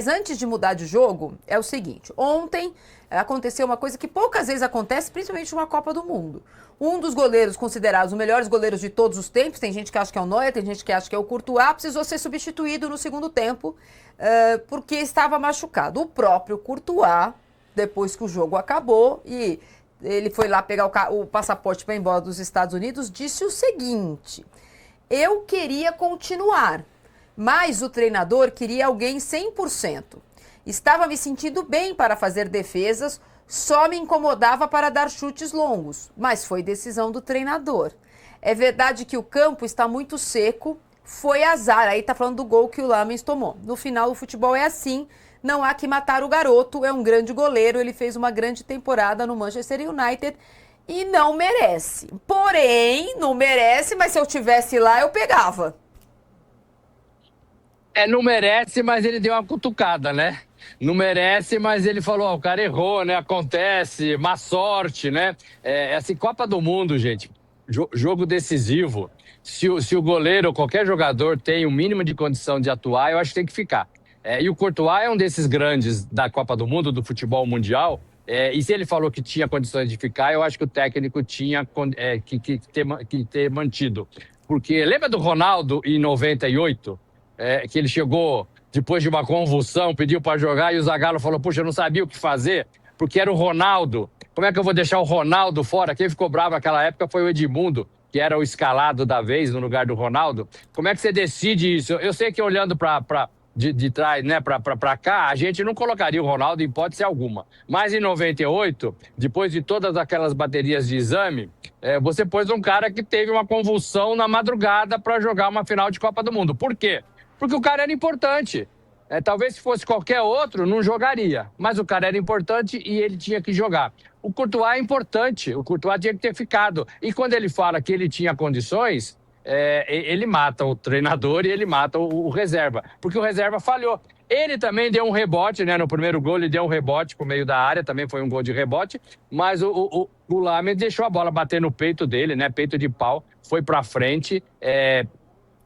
Mas antes de mudar de jogo, é o seguinte, ontem aconteceu uma coisa que poucas vezes acontece, principalmente numa Copa do Mundo. Um dos goleiros considerados os melhores goleiros de todos os tempos, tem gente que acha que é o Neuer, tem gente que acha que é o Courtois, precisou ser substituído no segundo tempo porque estava machucado. O próprio Courtois, depois que o jogo acabou e ele foi lá pegar o passaporte para ir embora dos Estados Unidos, disse o seguinte: eu queria continuar, mas o treinador queria alguém 100%. Estava me sentindo bem para fazer defesas, só me incomodava para dar chutes longos, mas foi decisão do treinador. É verdade que o campo está muito seco, foi azar. Aí tá falando do gol que o Lamens tomou. No final, o futebol é assim, não há que matar o garoto, é um grande goleiro, ele fez uma grande temporada no Manchester United e não merece. Porém, não merece, mas se eu tivesse lá, eu pegava. Não merece, mas ele deu uma cutucada, né? Não merece, mas ele falou, o cara errou, né? Acontece, má sorte, né? Assim, Copa do Mundo, gente, jogo decisivo. Se o goleiro ou qualquer jogador tem o mínimo de condição de atuar, eu acho que tem que ficar. E o Courtois é um desses grandes da Copa do Mundo, do futebol mundial. E se ele falou que tinha condições de ficar, eu acho que o técnico tinha que ter mantido. Porque lembra do Ronaldo em 98? Que ele chegou depois de uma convulsão, pediu para jogar e o Zagallo falou, puxa, eu não sabia o que fazer, porque era o Ronaldo. Como é que eu vou deixar o Ronaldo fora? Quem ficou bravo naquela época foi o Edmundo, que era o escalado da vez no lugar do Ronaldo. Como é que você decide isso? Eu sei que olhando de trás, né, para cá, a gente não colocaria o Ronaldo em hipótese alguma. Mas em 98, depois de todas aquelas baterias de exame, você pôs um cara que teve uma convulsão na madrugada para jogar uma final de Copa do Mundo. Por quê? Porque o cara era importante. Talvez se fosse qualquer outro, não jogaria. Mas o cara era importante e ele tinha que jogar. O Courtois é importante. O Courtois tinha que ter ficado. E quando ele fala que ele tinha condições, ele mata o treinador e ele mata o reserva. Porque o reserva falhou. Ele também deu um rebote, né? No primeiro gol ele deu um rebote pro meio da área. Também foi um gol de rebote. Mas o Lamens deixou a bola bater no peito dele, né? Peito de pau. Foi pra frente.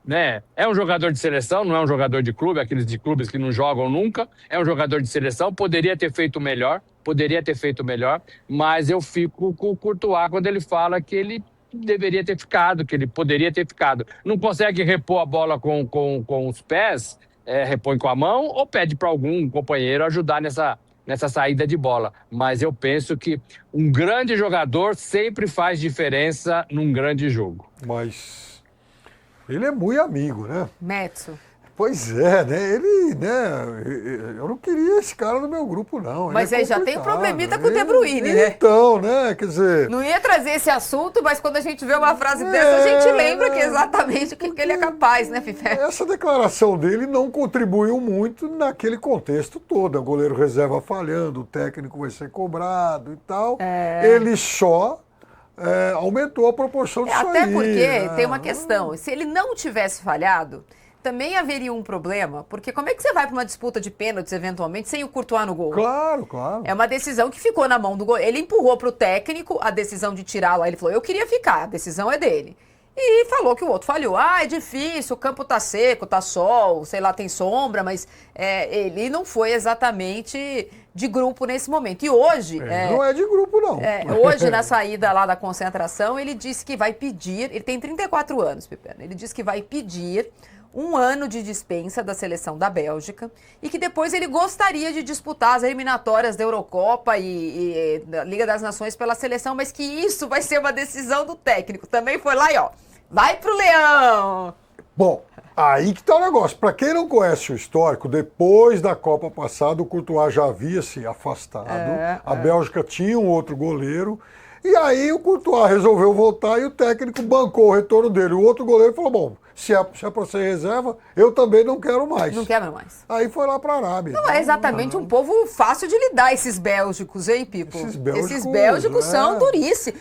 Né? É um jogador de seleção, não é um jogador de clube, aqueles de clubes que não jogam nunca. É um jogador de seleção, poderia ter feito melhor, mas eu fico com o Courtois quando ele fala que ele deveria ter ficado, que ele poderia ter ficado. Não consegue repor a bola com os pés, repõe com a mão ou pede para algum companheiro ajudar nessa saída de bola. Mas eu penso que um grande jogador sempre faz diferença num grande jogo. Mas ele é muito amigo, né? Metso. Pois é, né? Eu não queria esse cara no meu grupo, não. Mas aí já tem um problemita com o De Bruyne, né? Então, né? Quer dizer... Não ia trazer esse assunto, mas quando a gente vê uma frase dessa, a gente lembra que é exatamente o que ele é capaz, né, Fifé? Essa declaração dele não contribuiu muito naquele contexto todo. O goleiro reserva falhando, o técnico vai ser cobrado e tal. Ele só... aumentou a proporção disso Até aí. porque tem uma questão, se ele não tivesse falhado, também haveria um problema, porque como é que você vai para uma disputa de pênaltis, eventualmente, sem o Courtois no gol? Claro, claro. É uma decisão que ficou na mão do goleiro. Ele empurrou para o técnico a decisão de tirá-lo, aí ele falou, eu queria ficar, a decisão é dele. E falou que o outro falhou. É difícil, o campo tá seco, tá sol, sei lá, tem sombra, mas ele não foi exatamente de grupo nesse momento. E hoje... não é de grupo, não. Hoje, na saída lá da concentração, ele disse que vai pedir... Ele tem 34 anos, Pipeno. Ele disse que vai pedir 1 ano de dispensa da seleção da Bélgica e que depois ele gostaria de disputar as eliminatórias da Eurocopa e da Liga das Nações pela seleção, mas que isso vai ser uma decisão do técnico. Também foi lá e vai pro Leão! Bom, aí que tá o negócio. Para quem não conhece o histórico, depois da Copa passada, o Courtois já havia se afastado. A Bélgica tinha um outro goleiro. E aí o Courtois resolveu voltar e o técnico bancou o retorno dele. O outro goleiro falou, bom, se é para ser reserva, eu também não quero mais. Não quero mais. Aí foi lá para a Arábia. Não é exatamente um povo fácil de lidar, esses bélgicos, hein, Pipo? Esses bélgicos são duríssimos.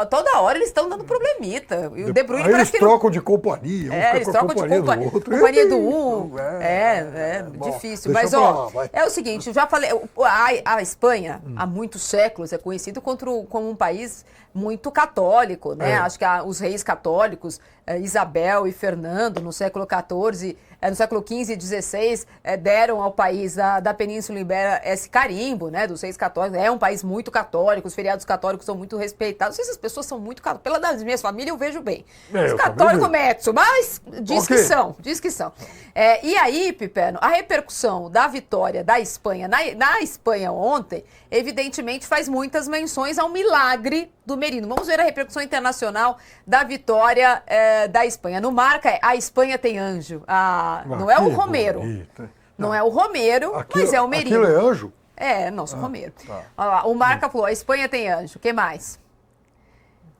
Toda hora eles estão dando problemita. E o De Bruyne aí eles trocam de companhia. Eles trocam de companhia do um. Difícil. Mas, é o seguinte, eu já falei, a Espanha, há muitos séculos, é conhecido como um país muito católico, né? Acho que os reis católicos Isabel e Fernando, no século XIV, no século XV e XVI, deram ao país da Península Ibérica esse carimbo, né, dos reis católicos. É um país muito católico, os feriados católicos são muito respeitados. Não sei se as pessoas são muito católicas. Pela das minhas famílias eu vejo bem. Os católicos metso, mas diz que são, diz que são. E aí, Pipeno, a repercussão da vitória da Espanha na Espanha ontem, evidentemente faz muitas menções ao milagre do Merino. Vamos ver a repercussão internacional da vitória da Espanha. No Marca, a Espanha tem anjo. Não é o Romero. Bonito. Não é o Romero, mas é o Merino. Aquilo é anjo? Nosso Romero. Tá. Olha lá, o Marca falou, a Espanha tem anjo. O que mais?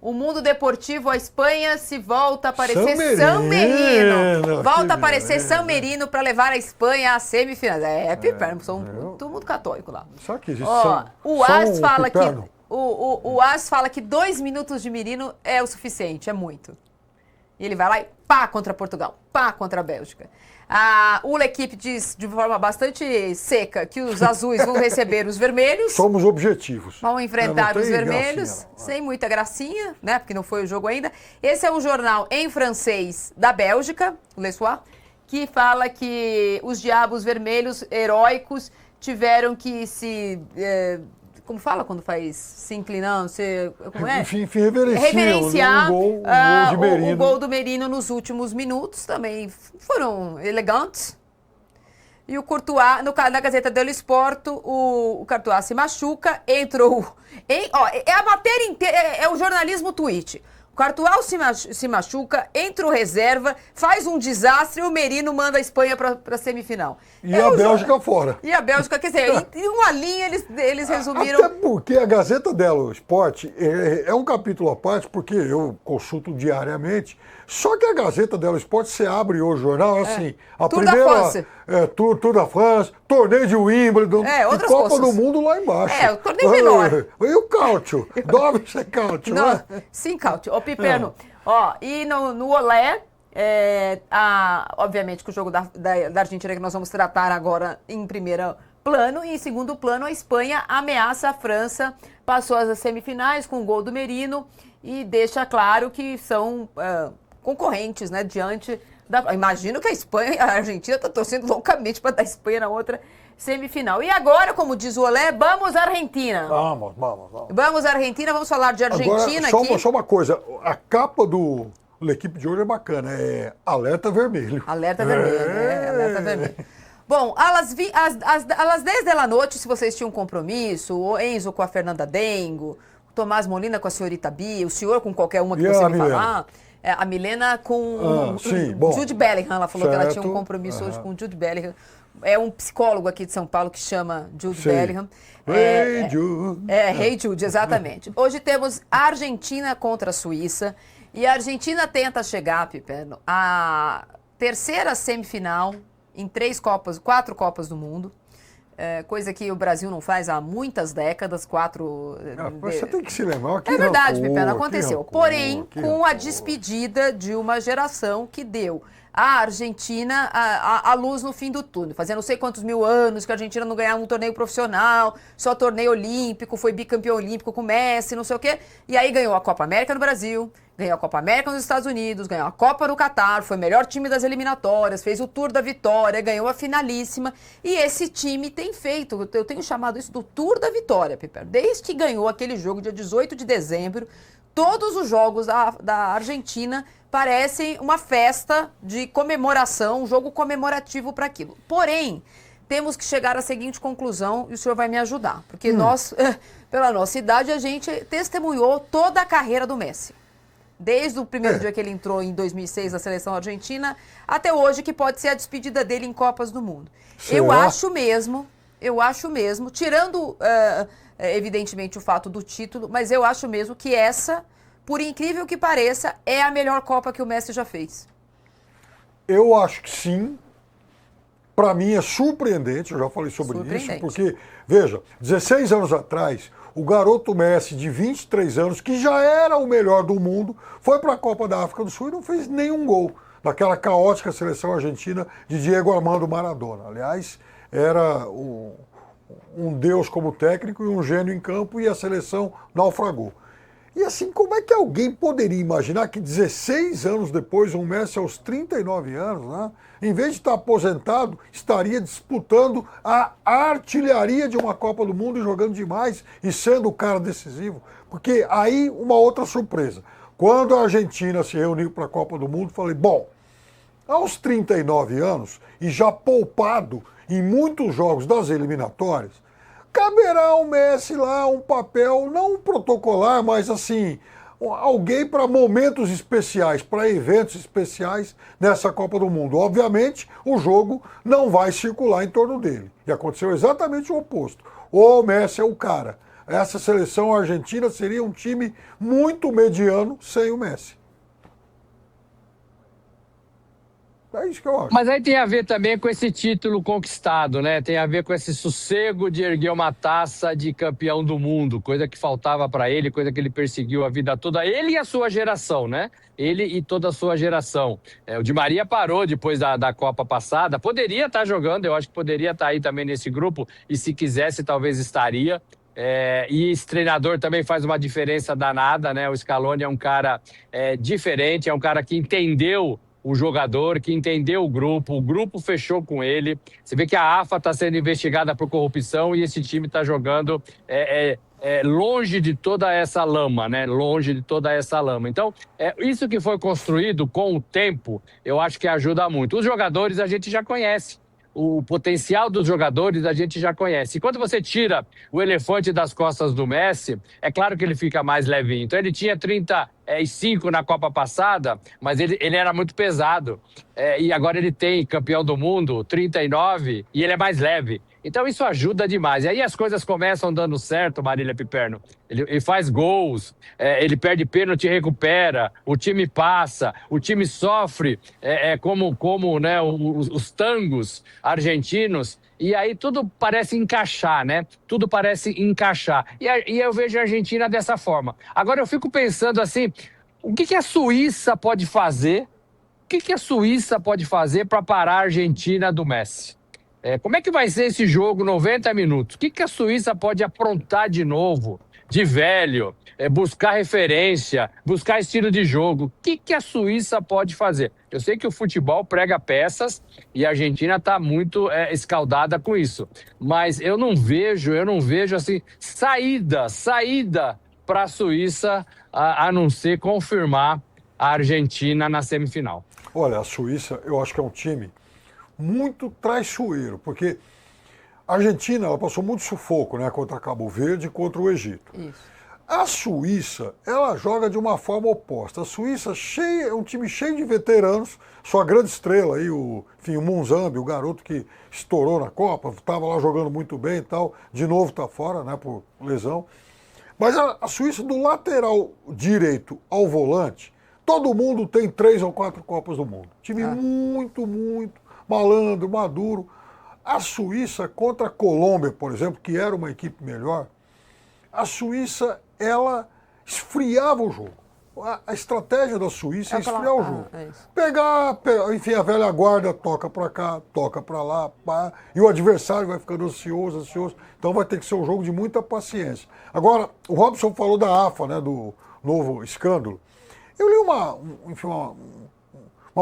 O mundo deportivo, a Espanha se volta a parecer San Merino. Volta a aparecer San Merino para levar a Espanha às semifinais. São todo mundo católico lá. Só que existe o AS fala que o AS fala que 2 minutos de Merino é o suficiente, é muito. E ele vai lá e pá contra Portugal, pá contra a Bélgica. A L'Equipe diz de forma bastante seca que os azuis vão receber os vermelhos. Somos objetivos. Vão enfrentar os vermelhos, sem muita gracinha, né? Porque não foi o jogo ainda. Esse é um jornal em francês da Bélgica, o Le Soir, que fala que os diabos vermelhos heróicos tiveram que se... como fala quando faz se inclinando? Como é? Enfim, reverenciar o gol do Merino nos últimos minutos. Também foram elegantes. E o Courtois, na Gazeta dello Sport, o Courtois se machuca, entrou... a matéria inteira, é o jornalismo tweet. O Courtois se machuca, entra o reserva, faz um desastre e o Merino manda a Espanha para a semifinal. E a Bélgica fora. E a Bélgica, quer dizer, em uma linha eles resumiram... Até porque a Gazeta dello Sport é um capítulo à parte, porque eu consulto diariamente, só que a Gazeta dello Sport, você abre o jornal, assim, a Tour primeira... da France. Tour da France, torneio de Wimbledon, outras Copa coisas. do Mundo lá embaixo. O torneio menor. E o Cáutio? Dobre sem Cáutio, né? Sim, Cáutio. Ô, Piperno, e no Olé, obviamente que o jogo da Argentina que nós vamos tratar agora em primeiro plano, e em segundo plano a Espanha ameaça a França, passou às semifinais com o gol do Merino e deixa claro que são concorrentes, né, diante imagino que a Argentina está torcendo loucamente para dar a Espanha na outra semifinal. E agora, como diz o Olé, vamos Argentina. Vamos. Vamos Argentina, vamos falar de Argentina agora, só uma coisa, a capa do L'Equipe de hoje é bacana, é alerta vermelho. Alerta vermelho. Bom, às 10 da noite, se vocês tinham um compromisso, o Enzo com a Fernanda Dengo, o Tomás Molina com a senhorita Bia, o senhor com qualquer uma que você me falar... a Milena com Jude Bellingham, ela falou que ela tinha um compromisso hoje com o Jude Bellingham. É um psicólogo aqui de São Paulo que chama Jude Bellingham. Jude. Hey Jude, exatamente. Hoje temos a Argentina contra a Suíça e a Argentina tenta chegar, Piperno, à terceira semifinal em 4 Copas do Mundo. Coisa que o Brasil não faz há muitas décadas, 4... Você tem que se lembrar que é verdade, Piperno, aconteceu. Porém, com a despedida de uma geração que deu à Argentina a luz no fim do túnel. Fazia não sei quantos mil anos que a Argentina não ganhava um torneio profissional, só torneio olímpico, foi bicampeão olímpico com Messi, não sei o quê. E aí ganhou a Copa América no Brasil, ganhou a Copa América nos Estados Unidos, ganhou a Copa no Catar, foi o melhor time das eliminatórias, fez o Tour da Vitória, ganhou a finalíssima. E esse time tem feito, eu tenho chamado isso do Tour da Vitória, Piper. Desde que ganhou aquele jogo dia 18 de dezembro, todos os jogos da Argentina parecem uma festa de comemoração, um jogo comemorativo para aquilo. Porém, temos que chegar à seguinte conclusão, e o senhor vai me ajudar, porque nós, pela nossa idade, a gente testemunhou toda a carreira do Messi. Desde o primeiro dia que ele entrou em 2006 na seleção argentina, até hoje, que pode ser a despedida dele em Copas do Mundo. Será? Eu acho mesmo, tirando, evidentemente, o fato do título, mas eu acho mesmo que essa, por incrível que pareça, é a melhor Copa que o Messi já fez. Eu acho que sim. Para mim é surpreendente, eu já falei sobre isso, porque, veja, 16 anos atrás, o garoto Messi, de 23 anos, que já era o melhor do mundo, foi para a Copa da África do Sul e não fez nenhum gol naquela caótica seleção argentina de Diego Armando Maradona. Aliás, era um deus como técnico e um gênio em campo, e a seleção naufragou. E assim, como é que alguém poderia imaginar que 16 anos depois, um Messi aos 39 anos, né, em vez de estar aposentado, estaria disputando a artilharia de uma Copa do Mundo e jogando demais e sendo o cara decisivo? Porque aí, uma outra surpresa. Quando a Argentina se reuniu para a Copa do Mundo, falei, bom, aos 39 anos e já poupado em muitos jogos das eliminatórias, caberá ao Messi lá um papel, não protocolar, mas assim, alguém para momentos especiais, para eventos especiais nessa Copa do Mundo. Obviamente, o jogo não vai circular em torno dele. E aconteceu exatamente o oposto. O Messi é o cara. Essa seleção argentina seria um time muito mediano sem o Messi. É isso que eu acho. Mas aí tem a ver também com esse título conquistado, né? Tem a ver com esse sossego de erguer uma taça de campeão do mundo, coisa que faltava para ele, coisa que ele perseguiu a vida toda, ele e a sua geração, né? Ele e toda a sua geração. O Di Maria parou depois da Copa passada, poderia estar jogando, eu acho que poderia estar aí também nesse grupo, e se quisesse talvez estaria. E esse treinador também faz uma diferença danada, né? O Scaloni é um cara diferente, é um cara que entendeu o jogador, que entendeu o grupo fechou com ele. Você vê que a AFA está sendo investigada por corrupção e esse time está jogando longe de toda essa lama, né? Longe de toda essa lama. Então, isso que foi construído com o tempo, eu acho que ajuda muito. Os jogadores a gente já conhece. O potencial dos jogadores a gente já conhece. E quando você tira o elefante das costas do Messi, é claro que ele fica mais levinho. Então ele tinha 35 na Copa passada, mas ele era muito pesado. E agora ele tem campeão do mundo, 39, e ele é mais leve. Então isso ajuda demais. E aí as coisas começam dando certo, Marília Piperno. Ele faz gols, ele perde pênalti e recupera, o time passa, o time sofre como né, os tangos argentinos. E aí tudo parece encaixar, né? Tudo parece encaixar. E eu vejo a Argentina dessa forma. Agora eu fico pensando assim, o que a Suíça pode fazer? O que a Suíça pode fazer para parar a Argentina do Messi? Como é que vai ser esse jogo 90 minutos? O que a Suíça pode aprontar de novo, de velho, buscar referência, buscar estilo de jogo? O que a Suíça pode fazer? Eu sei que o futebol prega peças e a Argentina está muito escaldada com isso. Mas eu não vejo assim, saída para a Suíça, a não ser confirmar a Argentina na semifinal. Olha, a Suíça, eu acho que é um time muito traiçoeiro, porque a Argentina ela passou muito sufoco, né, contra Cabo Verde e contra o Egito. Isso. A Suíça, ela joga de uma forma oposta. A Suíça é um time cheio de veteranos, sua grande estrela aí, o Monzambi, o garoto que estourou na Copa, estava lá jogando muito bem e tal, de novo está fora, né, por lesão. Mas a Suíça, do lateral direito ao volante, todo mundo tem 3 ou 4 Copas do Mundo. Time muito malandro, maduro. A Suíça contra a Colômbia, por exemplo, que era uma equipe melhor, a Suíça, ela esfriava o jogo. A estratégia da Suíça é esfriar o jogo. Pegar, enfim, a velha guarda toca para cá, toca para lá, pá, e o adversário vai ficando ansioso. Então vai ter que ser um jogo de muita paciência. Agora, o Robson falou da AFA, né, do novo escândalo. Eu li uma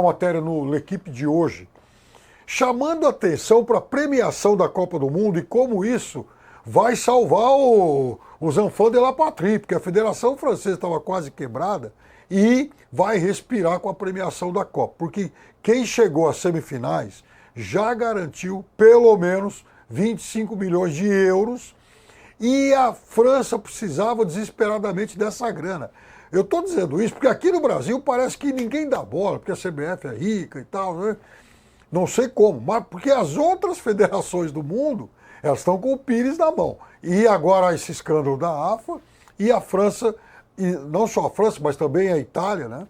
matéria no L'Equipe de hoje, chamando a atenção para a premiação da Copa do Mundo e como isso vai salvar os enfants de la patrie, porque a Federação Francesa estava quase quebrada e vai respirar com a premiação da Copa, porque quem chegou às semifinais já garantiu pelo menos 25 milhões de euros e a França precisava desesperadamente dessa grana. Eu estou dizendo isso porque aqui no Brasil parece que ninguém dá bola, porque a CBF é rica e tal, né? Não sei como, mas porque as outras federações do mundo, elas estão com o Pires na mão. E agora esse escândalo da AFA e a França, e não só a França, mas também a Itália, né,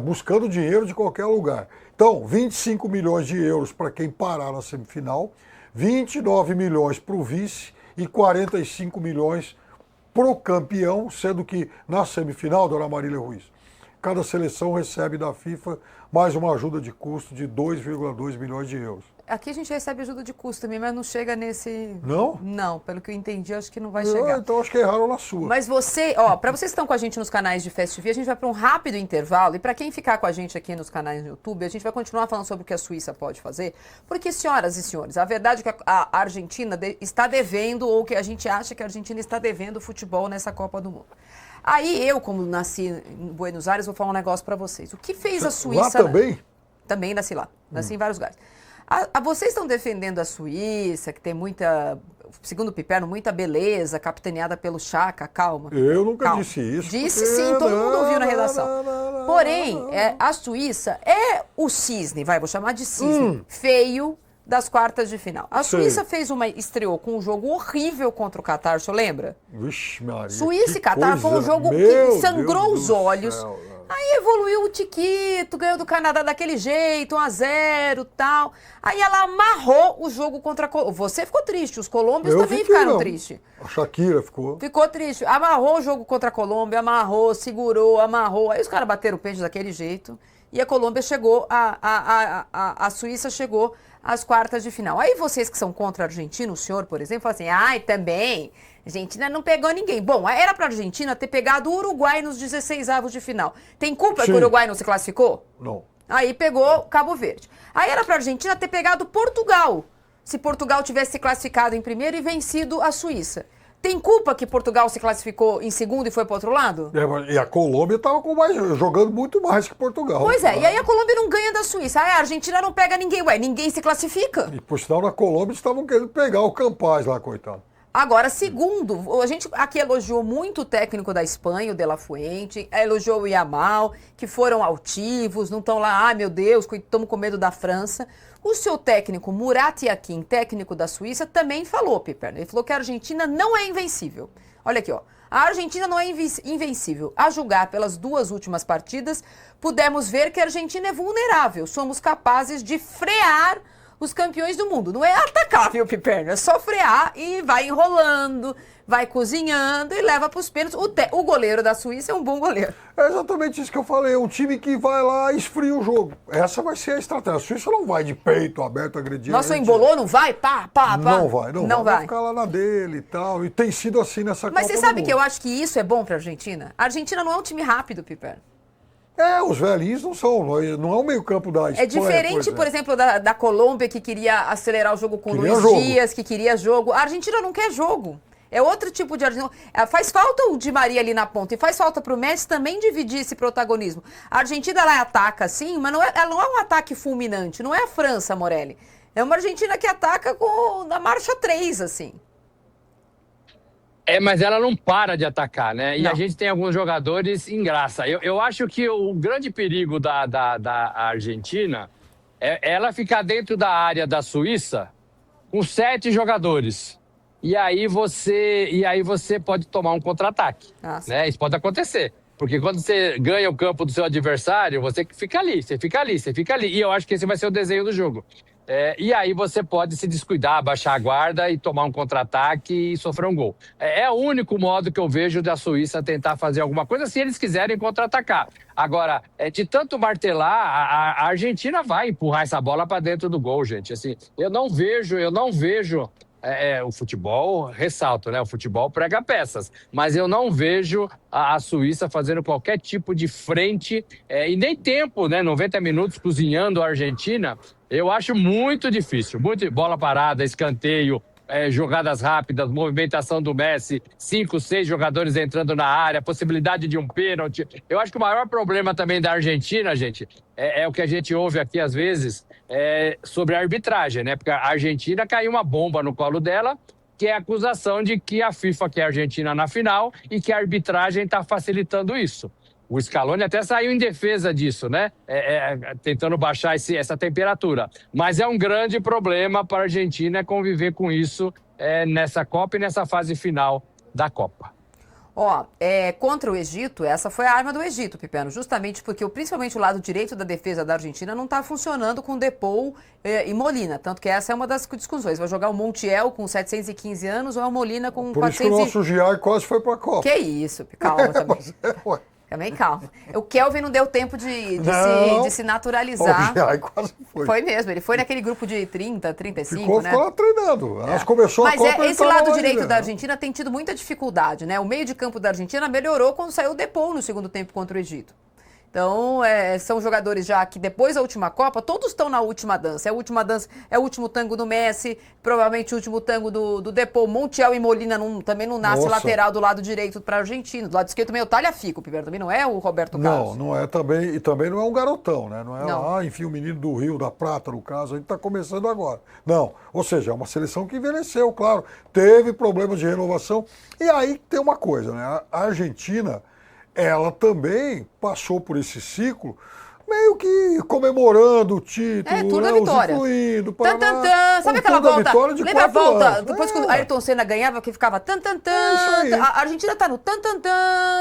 buscando dinheiro de qualquer lugar. Então, 25 milhões de euros para quem parar na semifinal, 29 milhões para o vice e 45 milhões para o campeão, sendo que na semifinal, dona Marília Ruiz, cada seleção recebe da FIFA mais uma ajuda de custo de 2,2 milhões de euros. aqui a gente recebe ajuda de custo também, mas não chega nesse... Não? Não, pelo que eu entendi, acho que não vai chegar. Então acho que erraram na sua. Mas para vocês que estão com a gente nos canais de Fast TV, a gente vai para um rápido intervalo. E para quem ficar com a gente aqui nos canais do YouTube, a gente vai continuar falando sobre o que a Suíça pode fazer. Porque, senhoras e senhores, a verdade é que a Argentina está devendo, ou que a gente acha que a Argentina está devendo o futebol nessa Copa do Mundo. Aí eu, como nasci em Buenos Aires, vou falar um negócio para vocês. O que fez a Suíça... Lá também? Também nasci lá. Nasci em vários lugares. Vocês estão defendendo a Suíça, que tem muita, segundo o Piperno, muita beleza, capitaneada pelo Chaka, calma. Eu nunca calma. disse isso. Disse sim, todo mundo ouviu na redação. Porém, a Suíça é o cisne, vou chamar de cisne, feio das quartas de final. A Suíça estreou com um jogo horrível contra o Catar, o senhor lembra? Vixe, Maria. Suíça e Catar foi um jogo que sangrou os olhos. Aí evoluiu o Tiquito, ganhou do Canadá daquele jeito, 1-0 tal. Aí ela amarrou o jogo contra a Colômbia. Você ficou triste, os colombianos também ficaram tristes. A Shakira ficou. Ficou triste. Amarrou o jogo contra a Colômbia, amarrou, segurou, amarrou. Aí os caras bateram o peixe daquele jeito. E a Colômbia chegou, a Suíça chegou às quartas de final. Aí vocês que são contra a Argentina, o senhor, por exemplo, falam assim, também... A Argentina não pegou ninguém. Bom, era para a Argentina ter pegado o Uruguai nos 16avos de final. Tem culpa que o Uruguai não se classificou? Não. Aí pegou Cabo Verde. Aí era para a Argentina ter pegado Portugal, se Portugal tivesse se classificado em primeiro e vencido a Suíça. Tem culpa que Portugal se classificou em segundo e foi para outro lado? E a Colômbia estava jogando muito mais que Portugal. Pois é, e aí a Colômbia não ganha da Suíça. Aí a Argentina não pega ninguém. Ninguém se classifica. E por sinal, na Colômbia eles estavam querendo pegar o Campaz lá, coitado. Agora, segundo, a gente aqui elogiou muito o técnico da Espanha, o De La Fuente, elogiou o Yamal, que foram altivos, não estão lá, meu Deus, estamos com medo da França. O seu técnico, Murat Yakin, técnico da Suíça, também falou, Piperno, ele falou que a Argentina não é invencível. Olha aqui, a Argentina não é invencível. A julgar pelas 2 últimas partidas, pudemos ver que a Argentina é vulnerável, somos capazes de frear os campeões do mundo. Não é atacar, viu, Piperno? É só frear e vai enrolando, vai cozinhando e leva para os pênaltis. O goleiro da Suíça é um bom goleiro. É exatamente isso que eu falei. É um time que vai lá e esfria o jogo. Essa vai ser a estratégia. A Suíça não vai de peito aberto, agredir. Nossa, embolou, não vai? Pá. Não vai. Vai ficar lá na dele e tal. E tem sido assim nessa Copa. Mas você sabe que eu acho que isso é bom para a Argentina? A Argentina não é um time rápido, Piperno. Os velhinhos não são, não é o meio-campo da Espanha. É diferente, por exemplo, da Colômbia, que queria acelerar o jogo com o Luiz Dias, que queria jogo. A Argentina não quer jogo. É outro tipo de Argentina. Faz falta o Di Maria ali na ponta e faz falta para o Messi também dividir esse protagonismo. A Argentina, ela ataca, sim, mas ela não é um ataque fulminante. Não é a França, Morelli. É uma Argentina que ataca na marcha 3, assim. Mas ela não para de atacar, né? E não. A gente tem alguns jogadores em graça. Eu acho que o grande perigo da Argentina é ela ficar dentro da área da Suíça com 7 jogadores. E aí você pode tomar um contra-ataque. Né? Isso pode acontecer. Porque quando você ganha o campo do seu adversário, você fica ali. E eu acho que esse vai ser o desenho do jogo. E aí você pode se descuidar, baixar a guarda e tomar um contra-ataque e sofrer um gol. É o único modo que eu vejo da Suíça tentar fazer alguma coisa, se eles quiserem contra-atacar. Agora, de tanto martelar, a Argentina vai empurrar essa bola para dentro do gol, gente. Assim, eu não vejo o futebol, ressalto, né? O futebol prega peças, mas eu não vejo a Suíça fazendo qualquer tipo de frente e nem tempo, né? 90 minutos cozinhando a Argentina. Eu acho muito difícil. Bola parada, escanteio, jogadas rápidas, movimentação do Messi, 5, 6 jogadores entrando na área, possibilidade de um pênalti. Eu acho que o maior problema também da Argentina, gente, é o que a gente ouve aqui às vezes sobre a arbitragem, né? Porque a Argentina caiu uma bomba no colo dela, que é a acusação de que a FIFA quer a Argentina na final e que a arbitragem está facilitando isso. O Scaloni até saiu em defesa disso, né? Tentando baixar essa temperatura. Mas é um grande problema para a Argentina conviver com isso nessa Copa e nessa fase final da Copa. Contra o Egito, essa foi a arma do Egito, Piperno, justamente porque principalmente o lado direito da defesa da Argentina não está funcionando com Depou e Molina, tanto que essa é uma das discussões. Vai jogar o Montiel com 715 anos ou é o Molina com 400... Por isso que o nosso Giai quase foi para a Copa. Que isso, calma também. Também calma. O Kelvin não deu tempo de se naturalizar. Aí quase foi. Foi mesmo, ele foi naquele grupo de 30, 35, ficou lá treinando. Acho que começou Mas a Copa, esse lado direito da Argentina tem tido muita dificuldade, né? O meio de campo da Argentina melhorou quando saiu o Depou no segundo tempo contra o Egito. Então, são jogadores já que depois da última Copa, todos estão na última dança. É a última dança, é o último tango do Messi, provavelmente o último tango do Depou. Montiel e Molina também não nasce lateral do lado direito para a Argentina. Do lado esquerdo também é o Talhafico, Piper, também não é o Roberto Carlos. Não é também, e também não é um garotão, né? Não é, enfim, o menino do Rio, da Prata, no caso, a gente está começando agora. Não, ou seja, é uma seleção que envelheceu, claro, teve problemas de renovação. E aí tem uma coisa, né? A Argentina, ela também passou por esse ciclo meio que comemorando o título, tudo a vitória. Sabe aquela volta? Lembra a volta? Depois que o Ayrton Senna ganhava, que ficava a Argentina tá no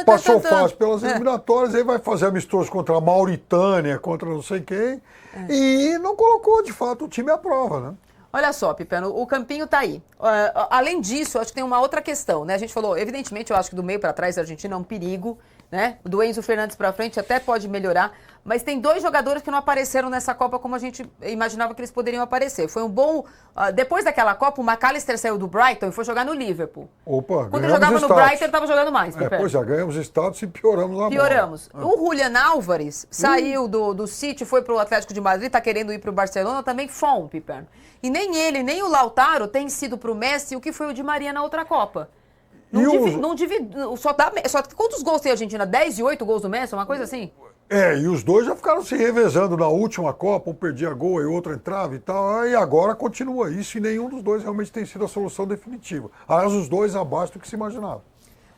Passou fácil pelas eliminatórias, aí vai fazer amistoso contra a Mauritânia, contra não sei quem, e não colocou, de fato, o time à prova, né? Olha só, Pipeno, o campinho tá aí. Além disso, acho que tem uma outra questão, né? A gente falou, evidentemente, eu acho que do meio para trás a Argentina é um perigo, né? Do Enzo Fernandes para frente até pode melhorar, mas tem dois jogadores que não apareceram nessa Copa como a gente imaginava que eles poderiam aparecer. Foi um bom... depois daquela Copa, o McAllister saiu do Brighton e foi jogar no Liverpool. Opa, quando ele jogava no Brighton, ele estava jogando mais, Pipeno. Pois é, ganhamos status e pioramos a Pioramos. O Julian Álvares saiu do City, foi pro Atlético de Madrid, tá querendo ir pro Barcelona, também foi, Pipeno. E nem ele, nem o Lautaro tem sido pro Messi o que foi o Di Maria na outra Copa. Quantos gols tem a Argentina? 10 e 8 gols do Messi? Uma coisa assim? E os dois já ficaram se revezando na última Copa, um perdia gol e outro entrava e tal, e agora continua isso e nenhum dos dois realmente tem sido a solução definitiva. Aliás, os dois abaixo do que se imaginava.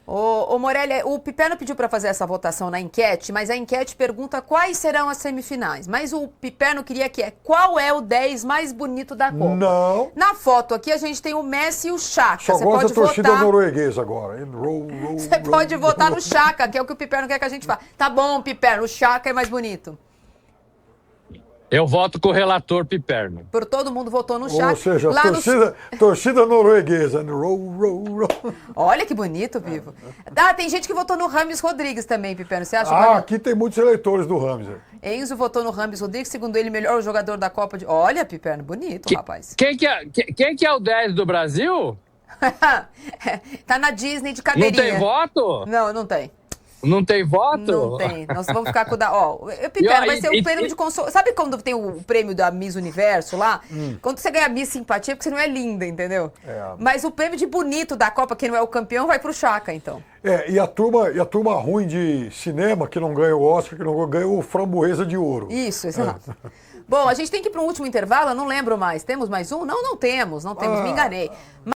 Ô Morelli, o Piperno pediu para fazer essa votação na enquete, mas a enquete pergunta quais serão as semifinais. Mas o Piperno queria qual é o 10 mais bonito da Copa? Não. Na foto aqui a gente tem o Messi e o Xhaka. Só gosta da torcida norueguesa agora. Você pode votar no Xhaka, que é o que o Piperno quer que a gente faça. Tá bom, Piperno, o Xhaka é mais bonito. Eu voto com o relator Piperno. Por todo mundo votou no Xhaka. Ou seja, torcida norueguesa. Olha que bonito, Vivo. Tem gente que votou no Rames Rodrigues também, Piperno. Você acha? Aqui tem muitos eleitores do Rames. Enzo votou no Rames Rodrigues, segundo ele, melhor jogador da Copa de... Olha, Piperno, bonito, rapaz. Quem que é o 10 do Brasil? Tá na Disney de cadeirinha. Não tem voto? Não tem. Não tem voto? Não tem. Nós vamos ficar com o da... Piperno, vai ser o prêmio de consolo. Sabe quando tem o prêmio da Miss Universo lá? Quando você ganha Miss Simpatia, é porque você não é linda, entendeu? Mas o prêmio de bonito da Copa, que não é o campeão, vai pro Xhaka, então. E a turma ruim de cinema, que não ganha o Oscar, que não ganha o Framboesa de Ouro. Isso, exato. Bom, a gente tem que ir para um último intervalo, eu não lembro mais. Temos mais um? Não temos, me enganei.